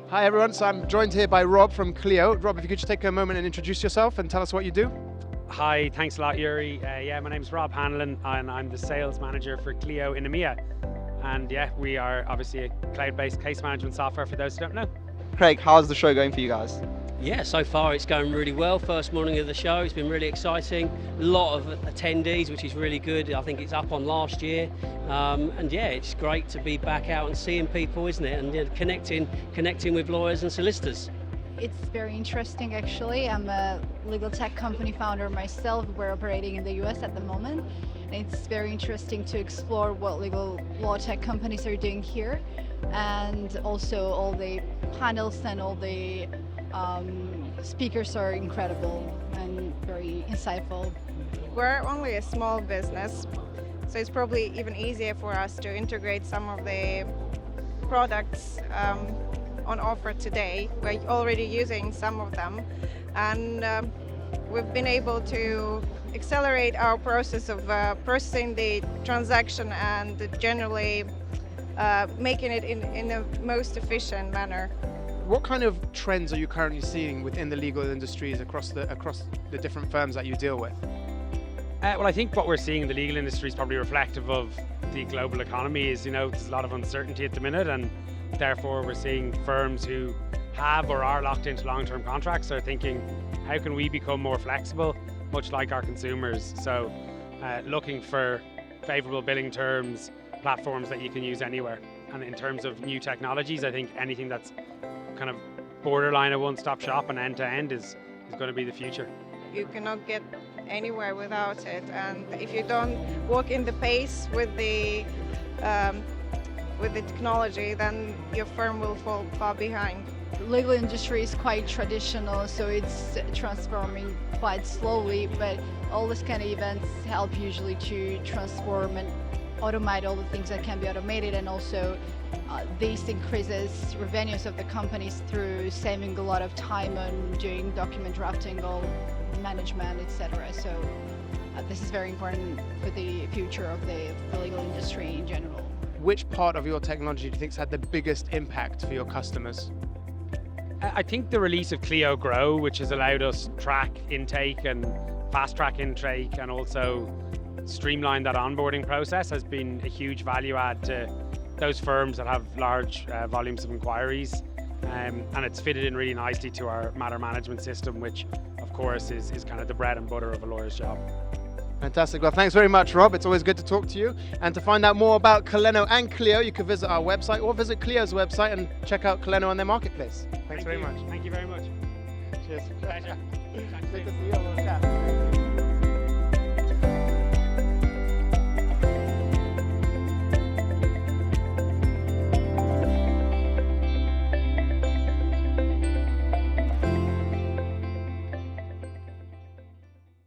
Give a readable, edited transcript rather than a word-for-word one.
Hi everyone, so I'm joined here by Rob from Clio. Rob, if you could just take a moment and introduce yourself and tell us what you do. Hi, thanks a lot, Yuri. My name's Rob Hanlon and I'm the sales manager for Clio in EMEA. And we are obviously a cloud-based case management software for those who don't know. Craig, how's the show going for you guys? Yeah, so far it's going really well. First morning of the show, it's been really exciting. A lot of attendees, which is really good. I think it's up on last year. It's great to be back out and seeing people, isn't it? And connecting with lawyers and solicitors. It's very interesting actually. I'm a legal tech company founder myself. We're operating in the US at the moment. And it's very interesting to explore what legal law tech companies are doing here. And also all the panels and all the speakers are incredible and very insightful. We're only a small business, so it's probably even easier for us to integrate some of the products on offer today. We're already using some of them, and we've been able to accelerate our process of processing the transaction and generally making it in the most efficient manner. What kind of trends are you currently seeing within the legal industries across the different firms that you deal with? I think what we're seeing in the legal industry is probably reflective of the global economy. There's a lot of uncertainty at the minute, and therefore we're seeing firms who have or are locked into long-term contracts are thinking, how can we become more flexible, much like our consumers? So looking for favourable billing terms, platforms that you can use anywhere. And in terms of new technologies, I think anything that's kind of borderline a one-stop shop and end-to-end is going to be the future. You cannot get anywhere without it, and if you don't walk in the pace with the technology, then your firm will fall far behind. The legal industry is quite traditional, so it's transforming quite slowly, but all these kind of events help usually to transform and automate all the things that can be automated, and also this increases revenues of the companies through saving a lot of time on doing document drafting or management, etc. So this is very important for the future of the legal industry in general. Which part of your technology do you think has had the biggest impact for your customers? I think the release of Clio Grow, which has allowed us track intake and fast track intake and also streamline that onboarding process, has been a huge value add to those firms that have large volumes of inquiries, and it's fitted in really nicely to our matter management system, which of course is kind of the bread and butter of a lawyer's job. Fantastic. Well, thanks very much, Rob. It's always good to talk to you. And to find out more about Kolleno and Clio, you can visit our website or visit Clio's website and check out Kolleno on their marketplace. Thanks very much. Thank you very much. Cheers. Pleasure. Good to see you.